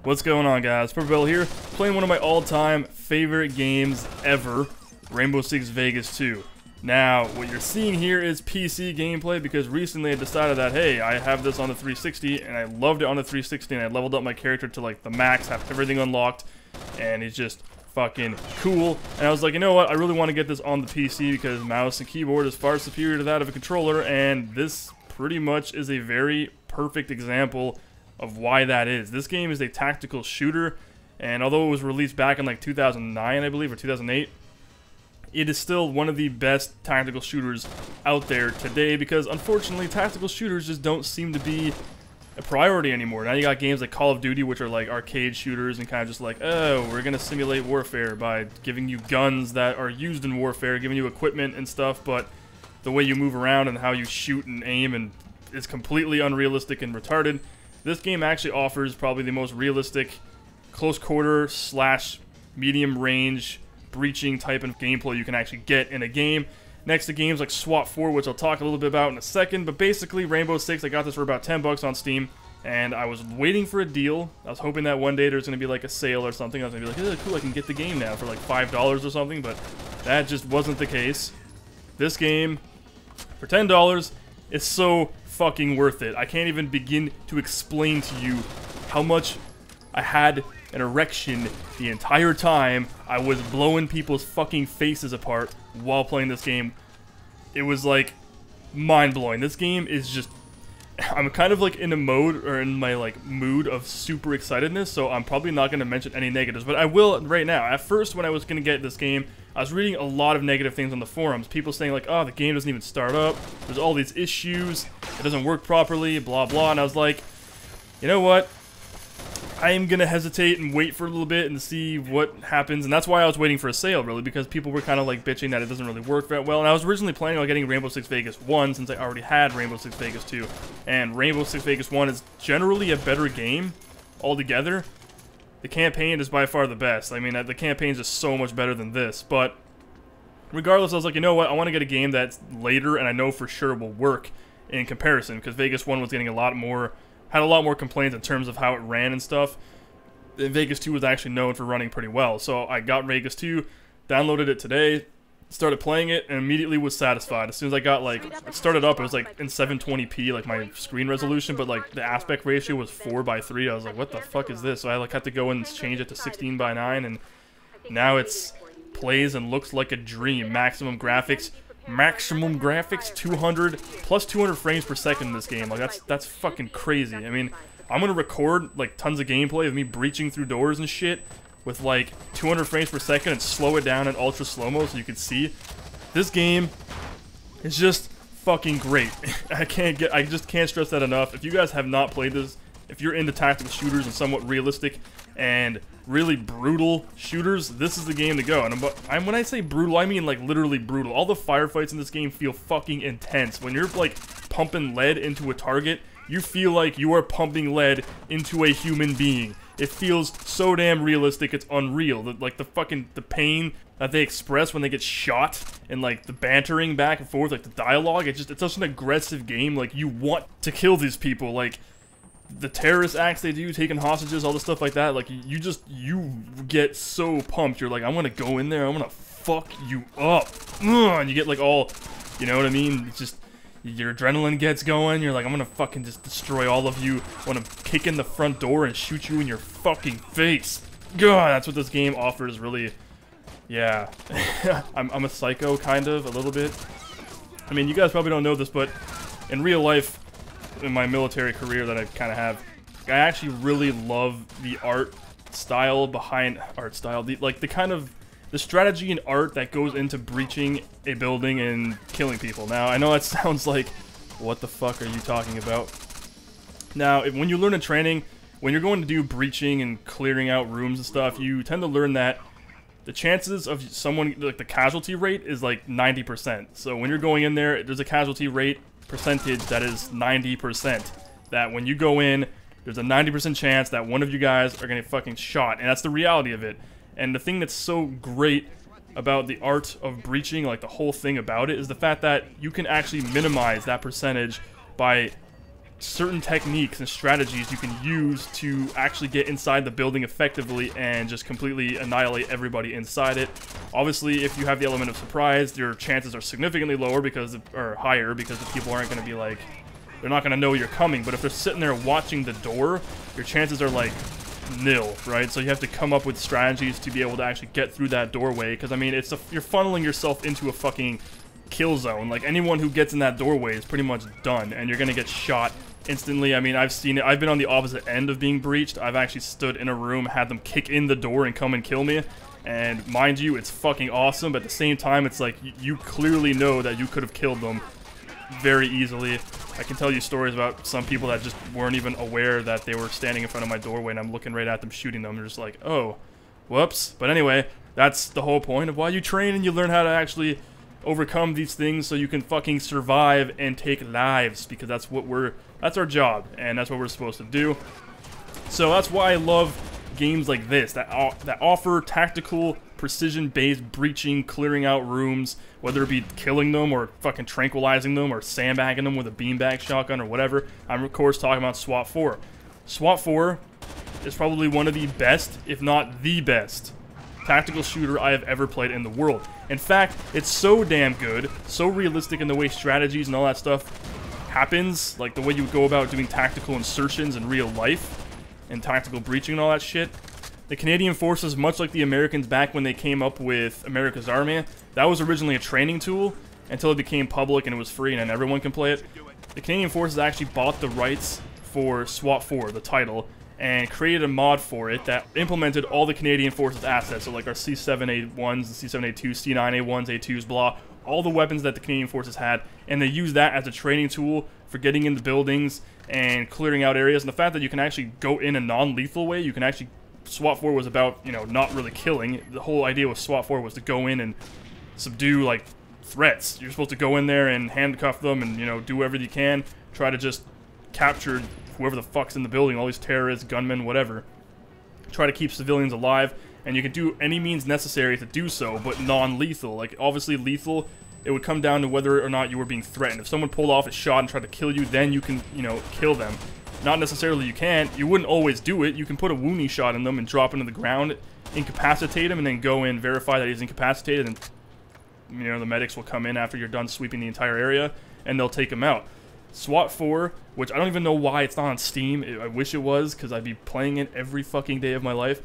What's going on, guys? PepperBelly here, playing one of my all-time favorite games ever, Rainbow Six Vegas 2. Now, what you're seeing here is PC gameplay because recently I decided that, hey, I have this on the 360 and I loved it on the 360 and I leveled up my character to like the max, have everything unlocked, and it's just fucking cool. And I was like, you know what, I really want to get this on the PC because mouse and keyboard is far superior to that of a controller, and this pretty much is a very perfect example of why that is. This game is a tactical shooter, and although it was released back in like 2009, I believe, or 2008, it is still one of the best tactical shooters out there today because unfortunately tactical shooters just don't seem to be a priority anymore. Now you got games like Call of Duty, which are like arcade shooters and kind of just like, oh, we're gonna simulate warfare by giving you guns that are used in warfare, giving you equipment and stuff, but the way you move around and how you shoot and aim and is completely unrealistic and retarded. This game actually offers probably the most realistic close quarter / medium range breaching type of gameplay you can actually get in a game. Next to games like SWAT 4, which I'll talk a little bit about in a second, but basically Rainbow Six, I got this for about 10 bucks on Steam, and I was waiting for a deal. I was hoping that one day there's going to be like a sale or something. I was going to be like, oh, cool, I can get the game now for like $5 or something, but that just wasn't the case. This game, for $10, is so fucking worth it. I can't even begin to explain to you how much I had an erection the entire time I was blowing people's fucking faces apart while playing this game. It was like mind-blowing. This game is just, I'm kind of like in a mode or in my like mood of super excitedness, so I'm probably not going to mention any negatives, but I will right now. At first, when I was going to get this game, I was reading a lot of negative things on the forums. People saying like, oh, the game doesn't even start up, there's all these issues, it doesn't work properly, blah blah, and I was like, you know what, I am going to hesitate and wait for a little bit and see what happens. And that's why I was waiting for a sale, really, because people were kind of like bitching that it doesn't really work that well. And I was originally planning on getting Rainbow Six Vegas 1 since I already had Rainbow Six Vegas 2. And Rainbow Six Vegas 1 is generally a better game altogether. The campaign is by far the best. I mean, the campaign is just so much better than this. But regardless, I was like, you know what, I want to get a game that's later and I know for sure will work in comparison, because Vegas 1 was getting had a lot more complaints in terms of how it ran and stuff. And Vegas 2 was actually known for running pretty well. So I got Vegas 2, downloaded it today, started playing it, and immediately was satisfied. As soon as I got, like, it started up, it was like in 720p, like my screen resolution, but like the aspect ratio was 4:3. I was like, what the fuck is this? So I like had to go and change it to 16:9, and now it's plays and looks like a dream. Maximum graphics, 200 plus 200 frames per second in this game. Like that's fucking crazy. I mean, I'm gonna record like tons of gameplay of me breaching through doors and shit with like 200 frames per second and slow it down in ultra slow-mo so you can see. This game is just fucking great. I just can't stress that enough. If you guys have not played this, if you're into tactical shooters and somewhat realistic and really brutal shooters, this is the game to go. And when I say brutal, I mean like literally brutal. All the firefights in this game feel fucking intense. When you're like pumping lead into a target, you feel like you are pumping lead into a human being. It feels so damn realistic, it's unreal. The pain that they express when they get shot and like the bantering back and forth, like the dialogue, it's such an aggressive game. Like you want to kill these people, like the terrorist acts they do, taking hostages, all the stuff like that. Like you get so pumped. You're like, I'm gonna go in there, I'm gonna fuck you up. Ugh, and you get like all, you know what I mean? It's just, your adrenaline gets going. You're like, I'm gonna fucking just destroy all of you. I wanna kick in the front door and shoot you in your fucking face. God, that's what this game offers, really. Yeah. I'm a psycho, kind of, a little bit. I mean, you guys probably don't know this, but in real life, in my military career that I kind of have, I actually really love the art style behind the strategy and art that goes into breaching a building and killing people. Now, I know that sounds like, what the fuck are you talking about? Now, when you learn in training, when you're going to do breaching and clearing out rooms and stuff, you tend to learn that the chances of someone, like the casualty rate is like 90%. So when you're going in there, there's a casualty rate percentage that is 90%. That when you go in, there's a 90% chance that one of you guys are gonna get fucking shot, and that's the reality of it. And the thing that's so great about the art of breaching, like the whole thing about it, is the fact that you can actually minimize that percentage by certain techniques and strategies you can use to actually get inside the building effectively and just completely annihilate everybody inside it. Obviously, if you have the element of surprise, your chances are significantly lower or higher because the people aren't going to be like, they're not going to know you're coming. But if they're sitting there watching the door, your chances are like nil, right? So you have to come up with strategies to be able to actually get through that doorway, because I mean, you're funneling yourself into a fucking kill zone. Like, anyone who gets in that doorway is pretty much done, and you're gonna get shot instantly. I mean, I've seen it. I've been on the opposite end of being breached. I've actually stood in a room, had them kick in the door and come and kill me, and mind you, it's fucking awesome, but at the same time, it's like, you clearly know that you could have killed them very easily. I can tell you stories about some people that just weren't even aware that they were standing in front of my doorway and I'm looking right at them shooting them. They're just like, oh, whoops. But anyway, that's the whole point of why you train, and you learn how to actually overcome these things so you can fucking survive and take lives, because that's our job, and that's what we're supposed to do. So that's why I love games like this that offer tactical, precision-based breaching, clearing out rooms, whether it be killing them or fucking tranquilizing them or sandbagging them with a beanbag shotgun or whatever. I'm of course talking about SWAT 4. SWAT 4 is probably one of the best, if not the best, tactical shooter I have ever played in the world. In fact, it's so damn good, so realistic in the way strategies and all that stuff happens, like the way you go about doing tactical insertions in real life and tactical breaching and all that shit. The Canadian Forces, much like the Americans back when they came up with America's Army, that was originally a training tool until it became public and it was free and then everyone can play it. The Canadian Forces actually bought the rights for SWAT 4, the title, and created a mod for it that implemented all the Canadian Forces assets, so like our C7A1s, the C7A2, C9A1s, A2s, blah, all the weapons that the Canadian Forces had, and they used that as a training tool for getting into buildings and clearing out areas. And the fact that you can actually go in a non-lethal way, you can actually... SWAT 4 was about, you know, not really killing. The whole idea with SWAT 4 was to go in and subdue, like, threats. You're supposed to go in there and handcuff them and, you know, do whatever you can. Try to just capture whoever the fuck's in the building, all these terrorists, gunmen, whatever. Try to keep civilians alive, and you can do any means necessary to do so, but non-lethal. Like, obviously lethal, it would come down to whether or not you were being threatened. If someone pulled off a shot and tried to kill you, then you can, you know, kill them. Not necessarily you can't. You wouldn't always do it. You can put a wounding shot in them and drop into the ground, incapacitate him, and then go in, verify that he's incapacitated, and, you know, the medics will come in after you're done sweeping the entire area, and they'll take him out. SWAT 4, which I don't even know why it's not on Steam. I wish it was, because I'd be playing it every fucking day of my life.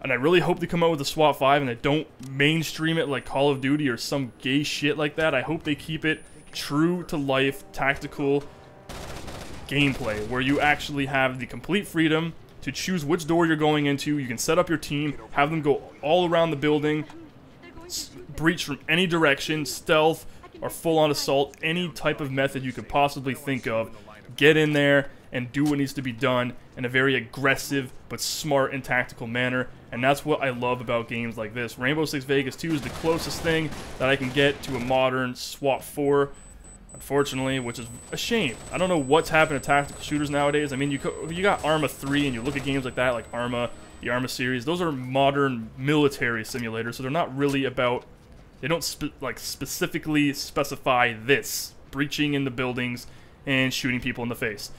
And I really hope they come out with a SWAT 5 and they don't mainstream it like Call of Duty or some gay shit like that. I hope they keep it true to life, tactical gameplay, where you actually have the complete freedom to choose which door you're going into. You can set up your team, have them go all around the building, breach from any direction, stealth, or full-on assault, any type of method you could possibly think of. Get in there and do what needs to be done in a very aggressive but smart and tactical manner, and that's what I love about games like this. Rainbow Six Vegas 2 is the closest thing that I can get to a modern SWAT 4, unfortunately, which is a shame. I don't know what's happened to tactical shooters nowadays. I mean, you got Arma 3, and you look at games like that, like Arma, the Arma series, those are modern military simulators, so they're not really about... They don't specifically specify this, breaching in the buildings and shooting people in the face.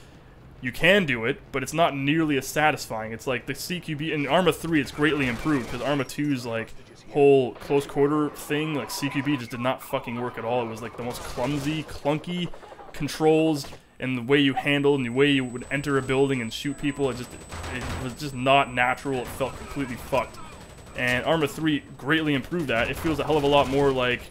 You can do it, but it's not nearly as satisfying. It's like the CQB in Arma 3, it's greatly improved, because Arma 2's like whole close quarter thing, like CQB just did not fucking work at all. It was like the most clumsy, clunky controls, and the way you handled and the way you would enter a building and shoot people, it was just not natural. It felt completely fucked. And Arma 3 greatly improved that. It feels a hell of a lot more like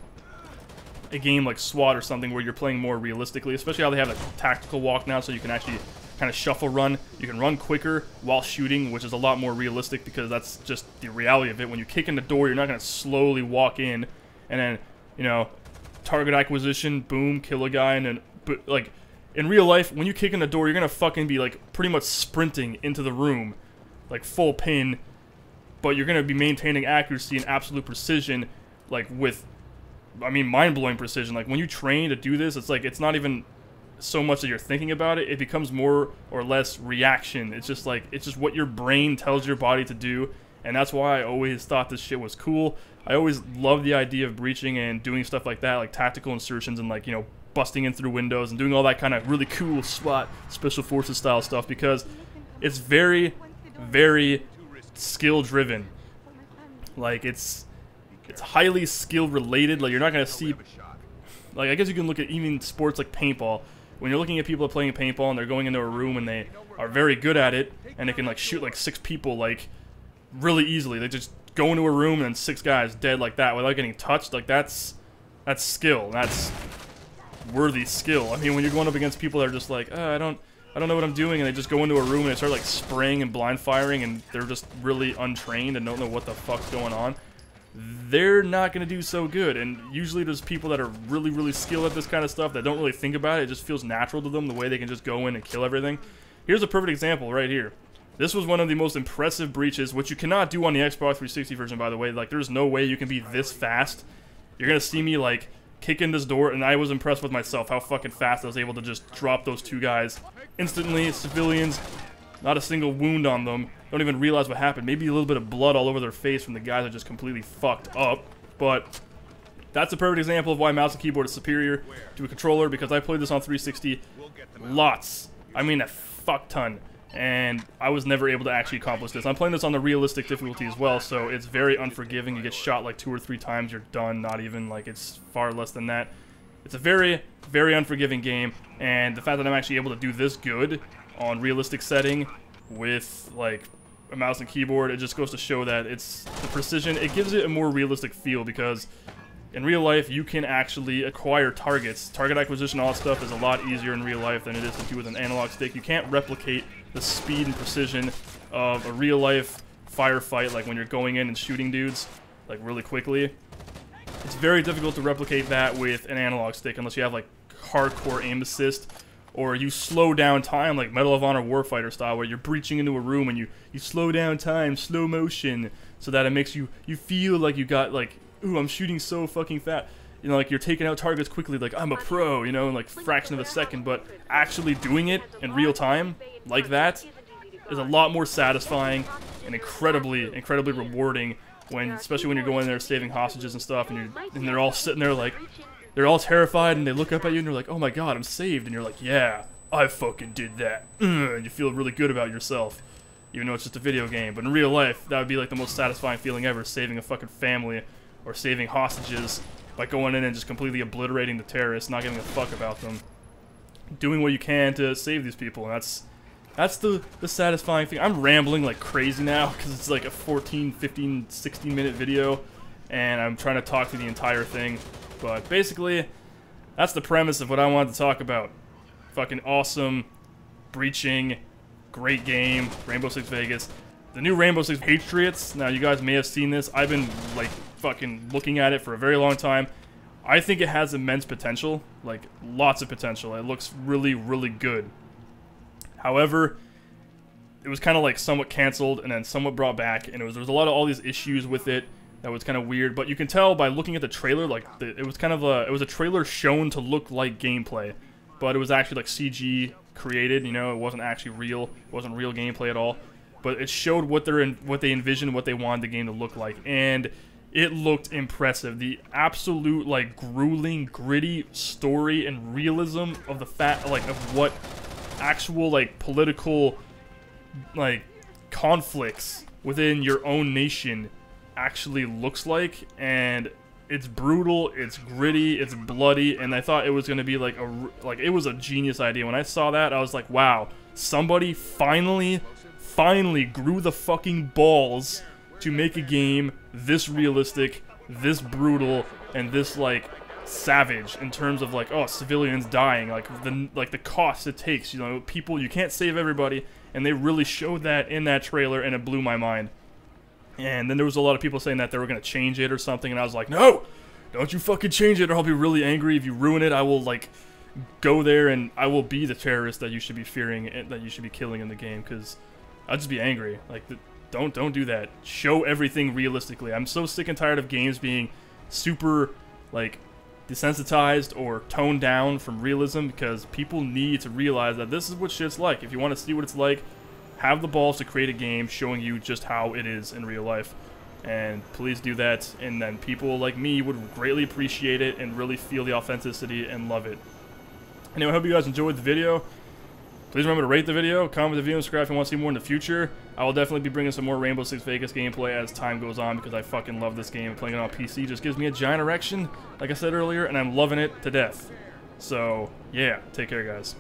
a game like SWAT or something, where you're playing more realistically, especially how they have a tactical walk now, so you can actually kind of shuffle run. You can run quicker while shooting, which is a lot more realistic, because that's just the reality of it. When you kick in the door, you're not going to slowly walk in and then, you know, target acquisition, boom, kill a guy, and then, but like, in real life, when you kick in the door, you're going to fucking be like pretty much sprinting into the room, like full pin, but you're going to be maintaining accuracy and absolute precision, like with, I mean, mind-blowing precision. Like, when you train to do this, it's like, it's not even so much that you're thinking about it. It becomes more or less reaction. It's just like, it's just what your brain tells your body to do, and that's why I always thought this shit was cool. I always loved the idea of breaching and doing stuff like that, like tactical insertions and, like, you know, busting in through windows and doing all that kind of really cool SWAT, special forces style stuff, because it's very, very skill driven. Like, it's highly skill related. Like, you're not gonna see, like, I guess you can look at even sports like paintball. When you're looking at people playing paintball and they're going into a room and they are very good at it and they can like shoot like 6 people like really easily. They just go into a room and then 6 guys dead like that without getting touched. Like, that's skill. That's worthy skill. I mean, when you're going up against people that are just like, I don't know what I'm doing, and they just go into a room and they start like spraying and blind firing, and they're just really untrained and don't know what the fuck's going on, they're not going to do so good. And usually there's people that are really, really skilled at this kind of stuff that don't really think about it. It just feels natural to them, the way they can just go in and kill everything. Here's a perfect example right here. This was one of the most impressive breaches, which you cannot do on the Xbox 360 version, by the way. Like, there's no way you can be this fast. You're going to see me, like, kick in this door, and I was impressed with myself how fucking fast I was able to just drop those 2 guys instantly. Civilians, not a single wound on them. Don't even realize what happened. Maybe a little bit of blood all over their face from the guys that just completely fucked up. But that's a perfect example of why mouse and keyboard is superior to a controller, because I played this on 360 lots. I mean a fuck ton. And I was never able to actually accomplish this. I'm playing this on the realistic difficulty as well, so it's very unforgiving. You get shot like 2 or 3 times, you're done. Not even, like, it's far less than that. It's a very, very unforgiving game, and the fact that I'm actually able to do this good on realistic setting with, like, a mouse and keyboard, it just goes to show that it's the precision. It gives it a more realistic feel, because in real life, you can actually acquire targets. Target acquisition, all that stuff is a lot easier in real life than it is to do with an analog stick. You can't replicate the speed and precision of a real life firefight, like when you're going in and shooting dudes, like, really quickly. It's very difficult to replicate that with an analog stick unless you have, like, hardcore aim assist, or you slow down time, like Medal of Honor Warfighter style, where you're breaching into a room and you slow down time, slow motion, so that it makes you feel like you got, like, ooh, I'm shooting so fucking fast. You know, like, you're taking out targets quickly, like, I'm a pro, you know, in, like, fraction of a second. But actually doing it in real time, like that, is a lot more satisfying and incredibly, incredibly rewarding, when, especially when you're going in there saving hostages and stuff, and they're all sitting there, like, they're all terrified, and they look up at you, and they're like, oh my god, I'm saved. And you're like, yeah, I fucking did that. And you feel really good about yourself, even though it's just a video game. But in real life, that would be, like, the most satisfying feeling ever, saving a fucking family, or saving hostages, by going in and just completely obliterating the terrorists, not giving a fuck about them. Doing what you can to save these people, and that's the satisfying thing. I'm rambling like crazy now, because it's like a 14, 15, 16-minute video, and I'm trying to talk through the entire thing. But basically, that's the premise of what I wanted to talk about. Fucking awesome, breaching, great game, Rainbow Six Vegas. The new Rainbow Six Patriots, now you guys may have seen this. I've been, like, fucking looking at it for a very long time. I think it has immense potential, like, lots of potential. It looks really, really good. However, it was kind of, like, somewhat canceled and then somewhat brought back, and there was a lot of all these issues with it that was kind of weird. But you can tell by looking at the trailer, like, it was kind of a trailer shown to look like gameplay, but it was actually, like, CG created, you know. It wasn't actually real. It wasn't real gameplay at all. But it showed what they envisioned, what they wanted the game to look like, and it looked impressive. The absolute, like, grueling, gritty story and realism of the of what actual, like, political, like, conflicts within your own nation actually looks like, and it's brutal, it's gritty, it's bloody, and I thought it was gonna be like it was a genius idea. When I saw that, I was like, wow, somebody finally grew the fucking balls to make a game this realistic, this brutal, and this, like, savage in terms of, like, oh, civilians dying, like the cost it takes, you know, people, you can't save everybody, and they really showed that in that trailer, and it blew my mind. And then there was a lot of people saying that they were going to change it or something, and I was like, no, don't you fucking change it, or I'll be really angry. If you ruin it, I will, like, go there and I will be the terrorist that you should be fearing and that you should be killing in the game, because I'll just be angry. Like, don't do that. Show everything realistically. I'm so sick and tired of games being super, like, desensitized or toned down from realism, because people need to realize that this is what shit's like. If you want to see what it's like, have the balls to create a game showing you just how it is in real life. And please do that, and then people like me would greatly appreciate it and really feel the authenticity and love it. Anyway, I hope you guys enjoyed the video. Please remember to rate the video, comment the video, and subscribe if you want to see more in the future. I will definitely be bringing some more Rainbow Six Vegas gameplay as time goes on because I fucking love this game. Playing it on PC just gives me a giant erection, like I said earlier, and I'm loving it to death. So, yeah, take care, guys.